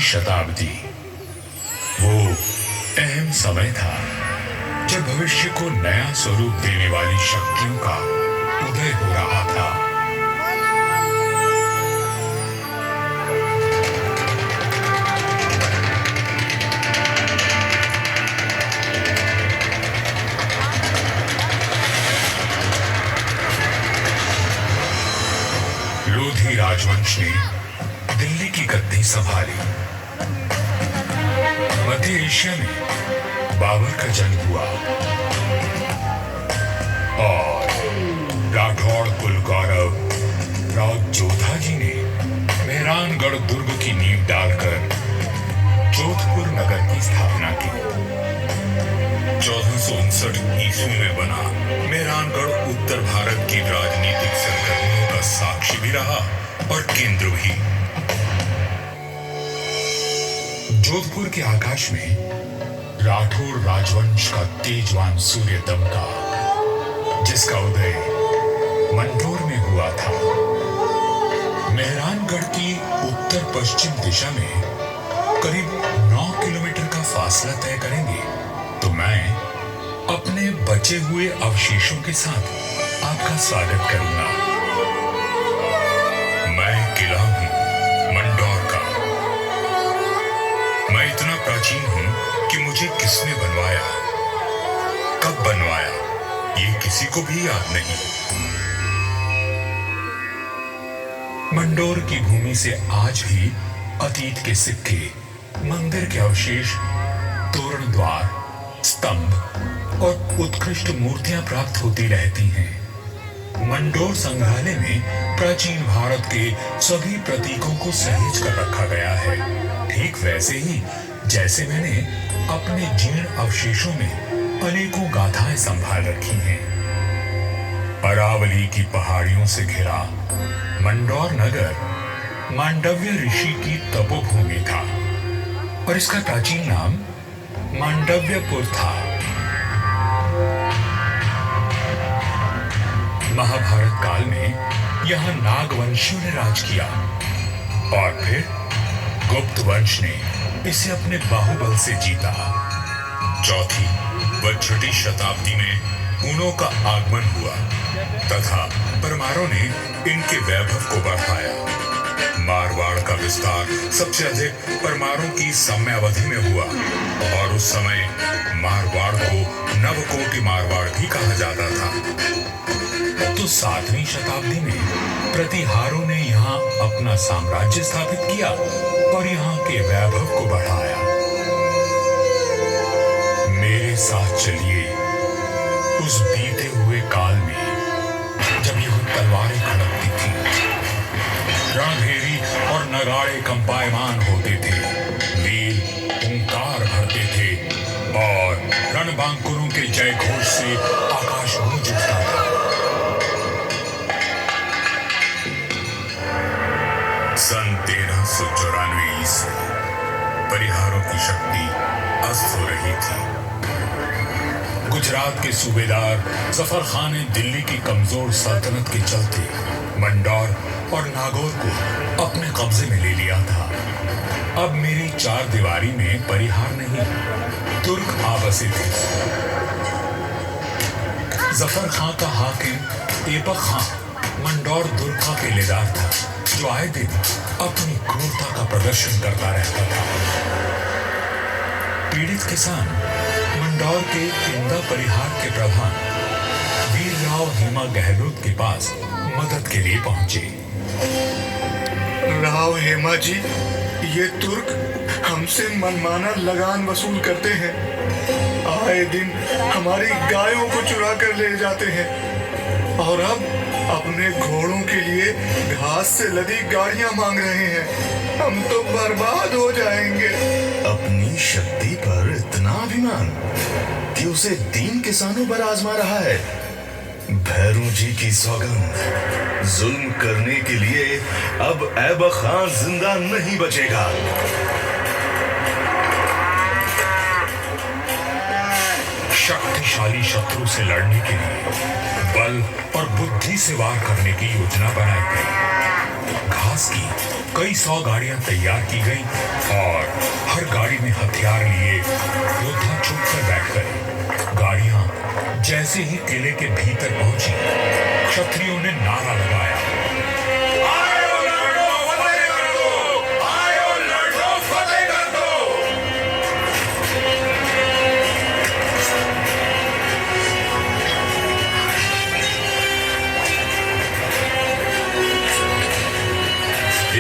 शताब्दी वो अहम समय था जब भविष्य को नया स्वरूप देने वाली शक्तियों का उदय हो रहा था। लोधी राजवंश ने दिल्ली की गद्दी संभाली। मध्य एशिया में बाबर का जन्म हुआ और राठौड़ कुल गौरव राव जोधा जी ने मेहरानगढ़ दुर्ग की नींव डालकर जोधपुर नगर की स्थापना की। 1459 ईस्वी में बना मेहरानगढ़ उत्तर भारत की राजनीतिक सरगर्मियों का साक्षी भी रहा और केंद्र भी। जोधपुर के आकाश में राठौर राजवंश का तेजवान सूर्य दमका, जिसका उदय मंडोर में हुआ था। मेहरानगढ़ की उत्तर पश्चिम दिशा में करीब 9 किलोमीटर का फासला तय करेंगे तो मैं अपने बचे हुए अवशेषों के साथ आपका स्वागत करूंगा। मैं किला हूं मंडोर का। मैं इतना प्राचीन हूं कि मुझे किसने बनवाया, कब बनवाया, ये किसी को भी याद नहीं। मंडोर की भूमि से आज भी अतीत के सिक्के, मंदिर के अवशेष, तोरण द्वार, स्तंभ और उत्कृष्ट मूर्तियां प्राप्त होती रहती हैं। मंडोर संग्रहालय में प्राचीन भारत के सभी प्रतीकों को सहेज कर रखा गया है, ठीक वैसे ही जैसे मैंने अपने जीर्ण अवशेषों में अनेकों गाथाएं संभाल रखी हैं। अरावली की पहाड़ियों से घिरा मंडोर नगर मांडव्य ऋषि की तपोभूमि था और इसका प्राचीन नाम मांडव्यपुर था। महाभारत काल में यहां नागवंशियों ने राज किया और फिर गुप्त वंश ने इसे अपने बाहुबल से जीता। चौथी व छठी शताब्दी में हुनों का आगमन हुआ तथा परमारों ने इनके वैभव को बढ़ाया। मारवाड़ का विस्तार सबसे अधिक परमारों की समयावधि में हुआ और उस समय मारवाड़ को नवकोटि मारवाड़ भी कहा जाता था। तो 7वीं शताब्दी में प्रतिहारों ने यहाँ अपना साम्राज्य स्थापित किया और यहाँ के वैभव को बढ़ाया। मेरे साथ चलिए उस बीते हुए काल में जब यह तलवारें खड़कती थी, रणभेरी और नगाड़े कंपायमान होते थे, वीर हुंकार भरते थे और रणबांकुरों के जय घोष से आकाश गूंज उठता था। सन 1394 ईस्वी परिहारों की शक्ति अस्त हो रही थी। गुजरात के सूबेदार जफर खान ने दिल्ली की कमजोर सल्तनत के चलते मंडोर और नागौर को अपने कब्जे में ले लिया था। अब मेरी चार दीवारी में परिहार नहीं, तुर्क आ बसे थे। जफर खां का हाकिम ऐबक खां मंडोर दुर्ग का किलेदार था, जो आए दिन अपनी क्रूरता का प्रदर्शन करता रहता था। पीड़ित किसान मंडोर के इंदा परिहार के प्रधान वीर राव हेमा गहलोत के पास मदद के लिए पहुंचे। राव हेमा जी, ये तुर्क हमसे मनमाना लगान वसूल करते हैं। आए दिन हमारी गायों को चुरा कर ले जाते हैं और अब अपने घोड़ों के लिए घास से लदी गाड़ियां मांग रहे हैं। हम तो बर्बाद हो जाएंगे। अपनी शक्ति पर इतना अभिमान कि उसे 3 किसानों पर आजमा रहा है। भैरू जी की सौगंध, जुल्म करने के लिए अब ऐबक खां जिंदा नहीं बचेगा। शक्तिशाली शत्रु से लड़ने के लिए बल और बुद्धि से वार करने की योजना बनाई गई। घास की कई 100 गाड़ियां तैयार की गईं और हर गाड़ी में हथियार लिए योद्धा चुप कर बैठ गए। गाड़ियां जैसे ही किले के भीतर पहुंची, क्षत्रियों ने नारा लगाया, आयो लड़ो फतेह कर दो, आयो लड़ो फतेह कर दो।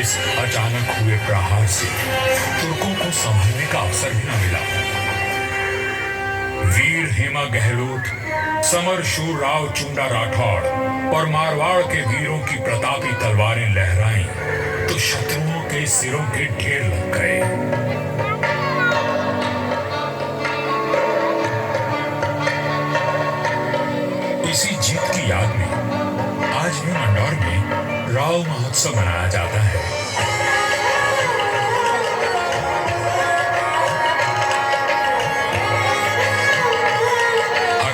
इस अचानक हुए प्रहार से तुर्कों को संभलने का अवसर भी न मिला। वीर हेमा गहलोत, समर शूर राव चुंडा राठौड़ और मारवाड़ के वीरों की प्रतापी तलवारें लहराईं तो शत्रुओं के सिरों के ढेर लग गए। इसी जीत की याद में आज भी मंडौर में राव महोत्सव मनाया जाता है।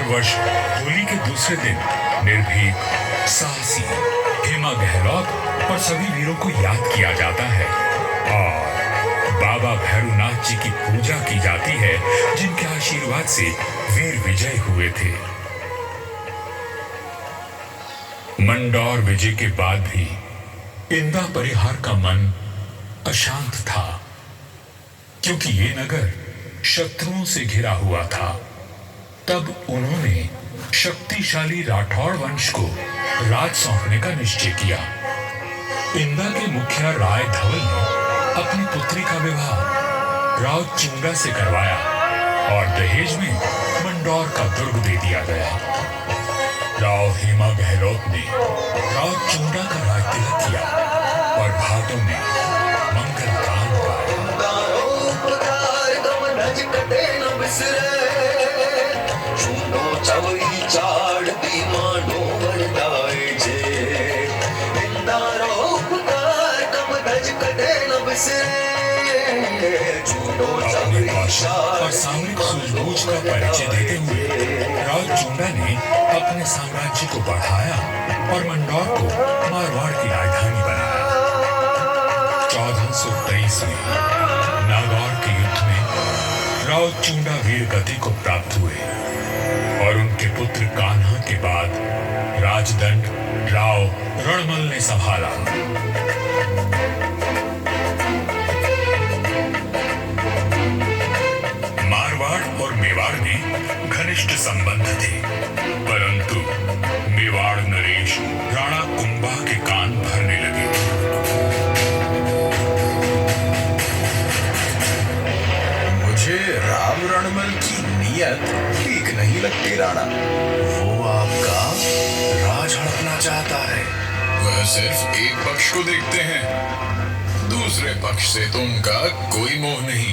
वर्ष होली के दूसरे दिन निर्भीक, साहसी हेमा गहलोत और सभी वीरों को याद किया जाता है और बाबा भैरवनाथ जी की पूजा की जाती है, जिनके आशीर्वाद से वीर विजय हुए थे। मंडौर विजय के बाद भी इंदा परिहार का मन अशांत था, क्योंकि ये नगर शत्रुओं से घिरा हुआ था। तब उन्होंने शक्तिशाली राठौड़ वंश को राज सौंपने का निश्चय किया। इंदा के मुखिया राय धवल ने अपनी पुत्री का विवाह राव चुंडा से करवाया और दहेज में मंडौर का दुर्ग दे दिया गया। राव हेमा गहलोत ने राव चुंडा का राज तिलक किया और भाटों में मंगल गान गाया। चवई चाड़ दी मानो वरदाए जे इंदारो पुकार कब नज कटे न बिसरे चूड़ो चवई और सामरिक सूझबूझ का परिचय देते हुए राव चुंडा ने अपने साम्राज्य को बढ़ाया और मंडौर को मारवाड़ की राजधानी बनाया। 1423 में नागौर के युद्ध में राव चुंडा वीर गति को प्राप्त हुए और उनके पुत्र कान्हा के बाद राजदंड राव रणमल ने संभाला। मारवाड़ और मेवाड़ में घनिष्ठ संबंध थे, परंतु मेवाड़ नरेश राणा कुंभा के कान भरने लगे। मुझे राव रणमल की नीयत ठीक नहीं लगती राणा। वो आपका राज हड़पना चाहता है। वह सिर्फ एक पक्ष को देखते हैं, दूसरे पक्ष से तो उनका कोई मोह नहीं।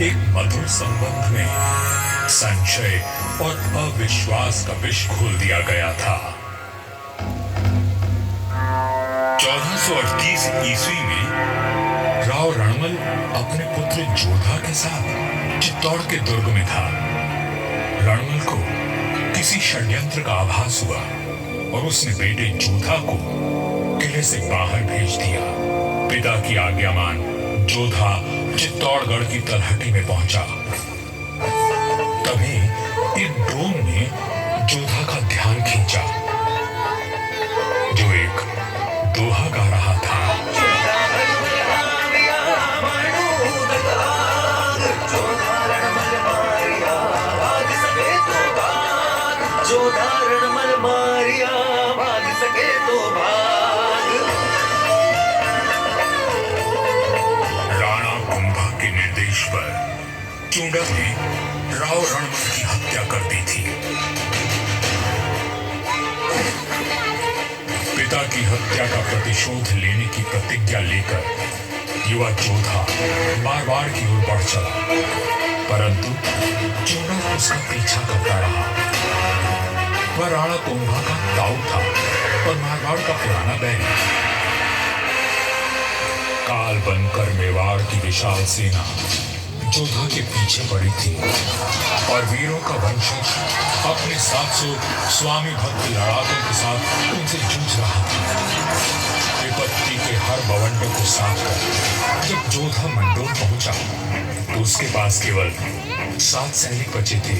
एक मधुर संबंध में संशय और अविश्वास का विष घोल दिया गया था। 1438 ईस्वी में राव रणमल अपने पुत्र जोधा के साथ चित्तौड़ के दुर्ग में था। रणमल को किसी षड्यंत्र का आभास हुआ और उसने बेटे जोधा को किले से बाहर भेज दिया। पिता की आज्ञा मान जोधा चित्तौड़गढ़ की तलहटी में पहुंचा। तभी एक ड्रोन ने जोधा का ध्यान खींचा, जो एक दोहा गा रहा था। चुंडा ने राव रणमल की हत्या कर दी थी। पिता की हत्या का प्रतिशोध लेने की प्रतिज्ञा लेकर युवा जोधा मारवाड़ की ओर बढ़ चला, परंतु चुंडा उसका पीछा करता रहा। वह राणा कुंभा का ताऊ था और मारवाड़ का पुराना बैरी। काल बनकर मेवाड़ की विशाल सेना जोधा के पीछे पड़ी थी और वीरों का वंशज अपने 700 स्वामी भक्त लड़ाकों के साथ उनसे जूझ रहा था। विपत्ति के हर बवंडर को साफ कर जब जोधा मंडोर पहुंचा तो उसके पास केवल 7 सैनिक बचे थे,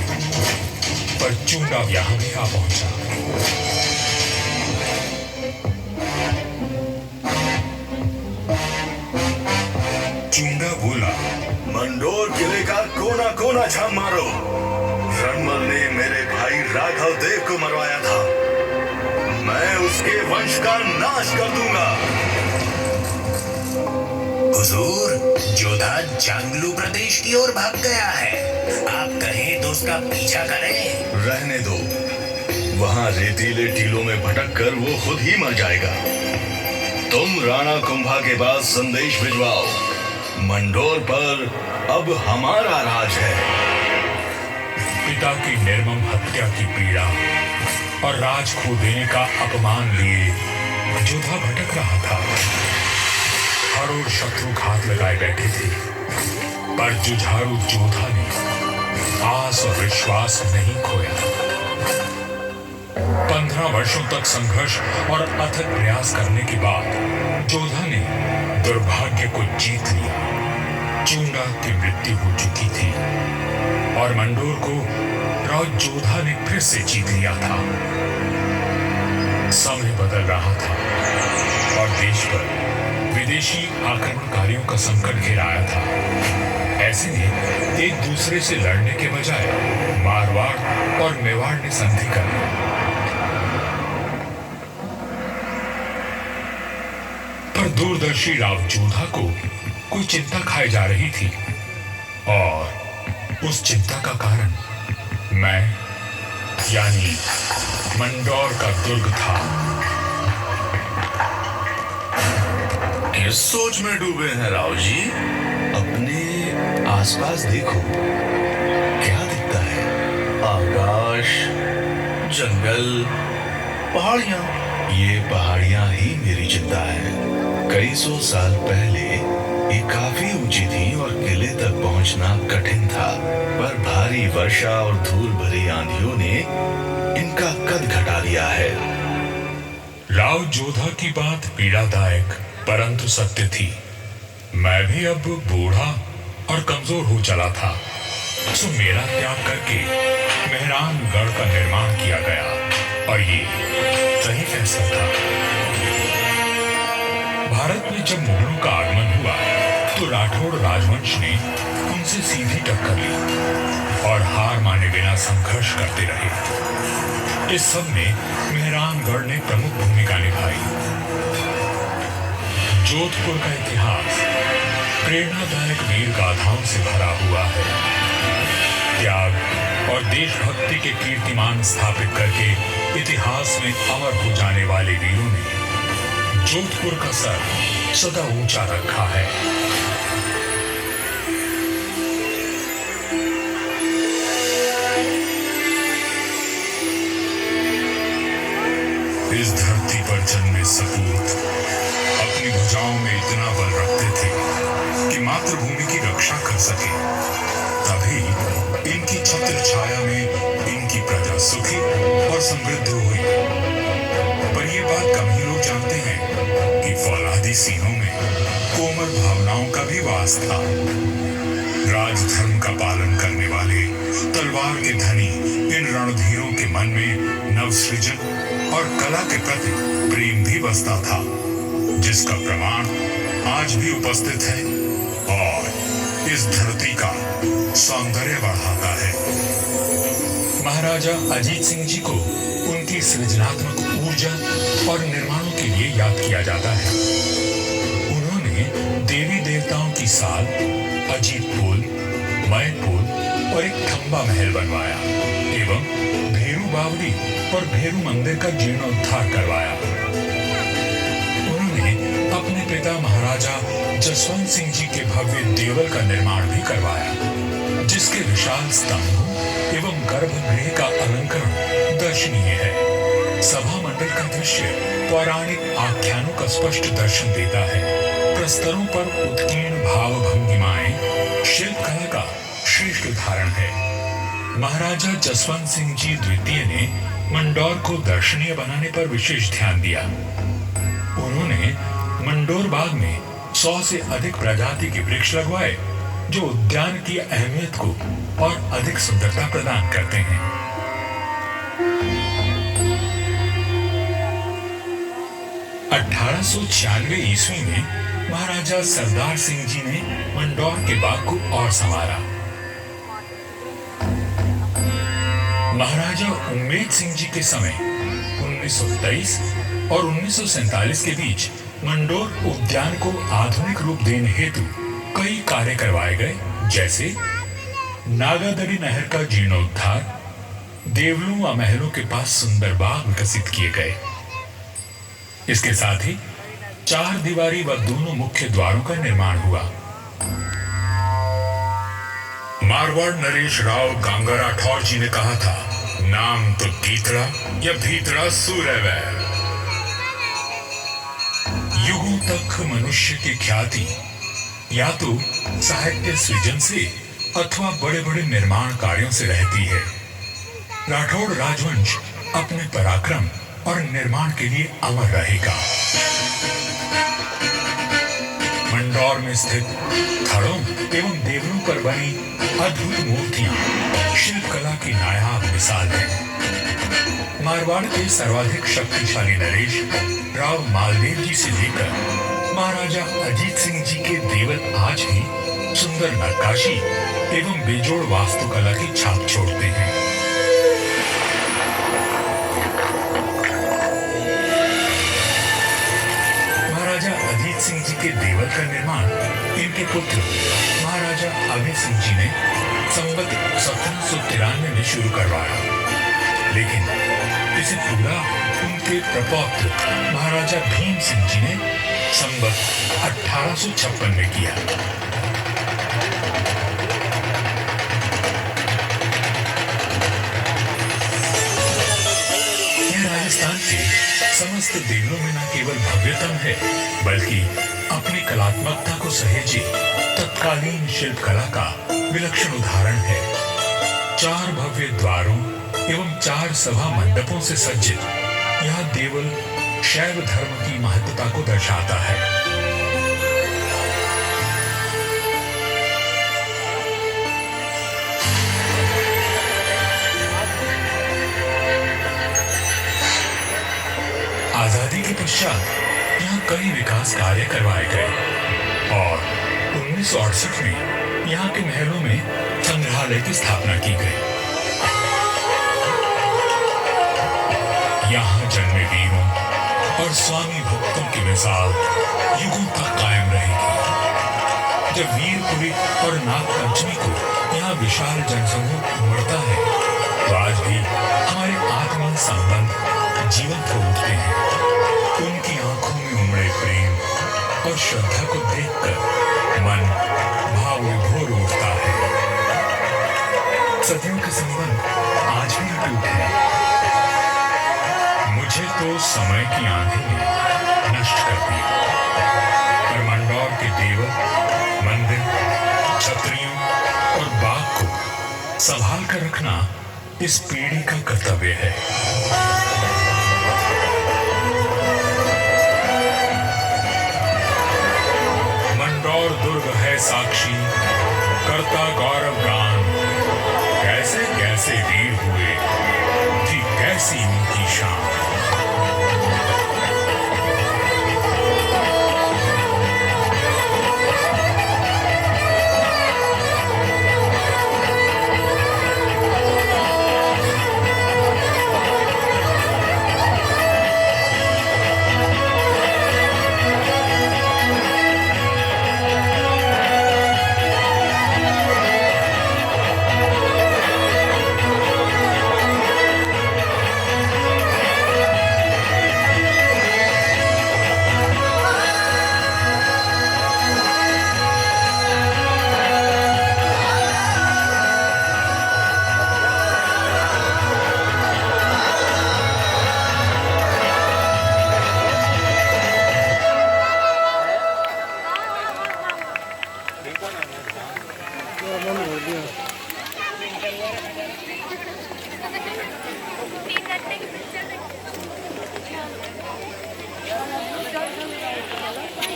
पर चूंडा यहां भी आ पहुंचा। चूंडा बोला, मंडोर किले का कोना कोना छान मारो। रणमल ने मेरे भाई राघव देव को मरवाया था, मैं उसके वंश का नाश कर दूंगा। हुजूर, जोधा जांगलू प्रदेश की ओर भाग गया है, आप कहें तो उसका पीछा करें। रहने दो, वहां रेतीले टीलों में भटक कर वो खुद ही मर जाएगा। तुम राणा कुंभा के पास संदेश भिजवाओ, मंडोर पर अब हमारा राज है। पिता की निर्मम हत्या की पीड़ा और राज खो देने का अपमान लिए जोधा भटक रहा था। हर ओर शत्रु घात लगाए बैठे थे, पर जुझारू जोधा ने आस और विश्वास नहीं खोया। 15 वर्षों तक संघर्ष और अथक प्रयास करने के बाद जोधा ने दुर्भाग्य को जीत लिया। चूंडा की मृत्यु हो चुकी थी और मंडोर को राज जोधा ने फिर से जीत लिया था। समय बदल रहा था और देश पर विदेशी आक्रमणकारियों का संकट घेर आया था। ऐसे में एक दूसरे से लड़ने के बजाय मारवाड़ और मेवाड़ ने संधि कर ली। पर दूरदर्शी राव जोधा को कोई चिंता खाई जा रही थी और उस चिंता का कारण मैं यानी मंडोर का दुर्ग था। किस सोच में डूबे हैं राव जी? अपने आसपास देखो, क्या दिखता है? आकाश, जंगल, पहाड़ियां। ये पहाड़ियां ही मेरी चिंता है। कई 100 साल पहले ये काफी ऊंची थी और किले तक पहुंचना कठिन था, पर भारी वर्षा और धूल भरी आंधियों ने इनका कद घटा दिया है। राव जोधा की बात पीड़ादायक परंतु सत्य थी। मैं भी अब बूढ़ा और कमजोर हो चला था, सो मेरा त्याग करके मेहरानगढ़ का निर्माण किया गया और ये सही फैसला था। भारत में जब मुगलों का आगमन हुआ तो राठौड़ राजवंश ने उनसे सीधी टक्कर ली और हार माने बिना संघर्ष करते रहे। इस सब में मेहरानगढ़ ने प्रमुख भूमिका निभाई। जोधपुर का इतिहास प्रेरणादायक वीर गाथाओं से भरा हुआ है। त्याग और देशभक्ति के कीर्तिमान स्थापित करके इतिहास में अमर हो जाने वाले वीरों ने जोधपुर का सर सदा ऊंचा रखा है। इस धरती पर जन्मे सपूत अपनी भुजाओं में इतना बल रखते थे कि मातृभूमि की रक्षा कर सके। तभी इनकी छत्र छाया में इनकी प्रजा सुखी और समृद्ध हुई। पर यह बात कम ही लोग जानते हैं कि फौलादी सीनों में कोमल भावनाओं का भी वास था। राजधर्म का पालन करने वाले तलवार के धनी इन रणधीरों के मन में नवसृजन और कला के प्रति प्रेम भी बसता था, जिसका प्रमाण आज भी उपस्थित है और इस धरती का सौंदर्य बढ़ाता है। महाराजा अजीत सिंह जी को उनकी सृजनात्मक ऊर्जा और निर्माणों के लिए याद किया जाता है। उन्होंने देवी देवताओं की साल, अजीत पुल, मय पुल और एक खंबा महल बनवाया एवं भेरू बावड़ी और भेरू मंदिर का जीर्णोद्धार करवाया। उन्होंने अपने पिता महाराजा जसवंत सिंह जी के भव्य देवल का निर्माण भी करवाया, जिसके विशाल स्तंभों एवं गर्भगृह का अलंकरण दर्शनीय है। सभा मंडल का दृश्य पौराणिक आख्यानों का स्पष्ट दर्शन देता है। प्रस्तरों पर उत्कीर्ण भाव भंगिमाएं शिल्पकला का श्रेष्ठ उदाहरण है। महाराजा जसवंत सिंह जी द्वितीय ने मंडौर को दर्शनीय बनाने पर विशेष ध्यान दिया। उन्होंने मंडोर बाग में 100 से अधिक प्रजाति के वृक्ष लगवाए जो उद्यान की अहमियत को और अधिक सुंदरता प्रदान करते हैं। अठारह ईस्वी में महाराजा सरदार सिंह जी ने मंडौर के बाग को और संवारा। महाराजा उम्मेद सिंह जी के समय 1923 और 1947 के बीच मंडोर उद्यान को आधुनिक रूप देने हेतु कई कार्य करवाए गए, जैसे नागादरी नहर का जीर्णोद्धार, देवलों व महलों के पास सुंदर बाग विकसित किए गए। इसके साथ ही 4 दीवारी व दोनों मुख्य द्वारों का निर्माण हुआ। मारवाड़ नरेश राव गांगा राठौर जी ने कहा था, नाम तो गीतड़ा या भीतड़ा सूर्यवैर। युगों तक मनुष्य की ख्याति या तो साहित्य सृजन से अथवा बड़े बड़े निर्माण कार्यों से रहती है। राठौड़ राजवंश अपने पराक्रम और निर्माण के लिए अमर रहेगा। मंडौर में स्थित थड़ों एवं देवलों पर बनी अद्भुत मूर्तियां शिल्पकला की नायाब मिसाल है। मारवाड़ के सर्वाधिक शक्तिशाली नरेश राव मालदेव जी से लेकर महाराजा अजीत सिंह जी के देवल आज भी सुंदर नक्काशी एवं बेजोड़ वास्तुकला की छाप छोड़ते हैं। महाराजा अजीत सिंह जी के देवल का निर्माण इनके पुत्र महाराजा अभय सिंह जी ने संवत 1793 में शुरू करवाया, लेकिन इसे पूरा उनके प्रपौत्र महाराजा भीम सिंह जी ने संवत 1856 में किया। यह राजस्थान के समस्त देवलों में न केवल भव्यतम है, बल्कि अपनी कलात्मकता को सहेजे तत्कालीन शिल्पकला का विलक्षण उदाहरण है। 4 भव्य द्वारों एवं 4 सभा मंडपों से सज्जित यह देवल शैव धर्म की महत्ता को दर्शाता है। आजादी के पश्चात यहाँ कई विकास कार्य करवाए गए और 1968 में यहाँ के महलों में संग्रहालय की स्थापना की गई। यहाँ जन्मे वीरों और स्वामी भक्तों की मिसाल युगों तक कायम रहेगी। जब वीरपुरी और नाग पंचमी को यहाँ विशाल जनसमूह उमड़ता है, तो आज भी हमारे आत्मीय संबंध जीवंत हो उठते हैं। उनकी आंखों में उमड़े प्रेम और श्रद्धा को देखकर मन भाव विभोर उठता है। सदियों के संबंध आज भी अटूट है। मुझे तो समय की आंधी ने नष्ट कर दिया, पर मंडौर के देवल, मंदिर, छतरियों और बाग को संभाल कर रखना इस पीढ़ी का कर्तव्य है। मंडौर दुर्ग है साक्षी, करता गौरव गान, कैसे कैसे वीर हुए थी कैसी उनकी शान।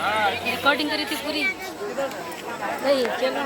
रिकॉर्डिंग करी थी पूरी नहीं चलो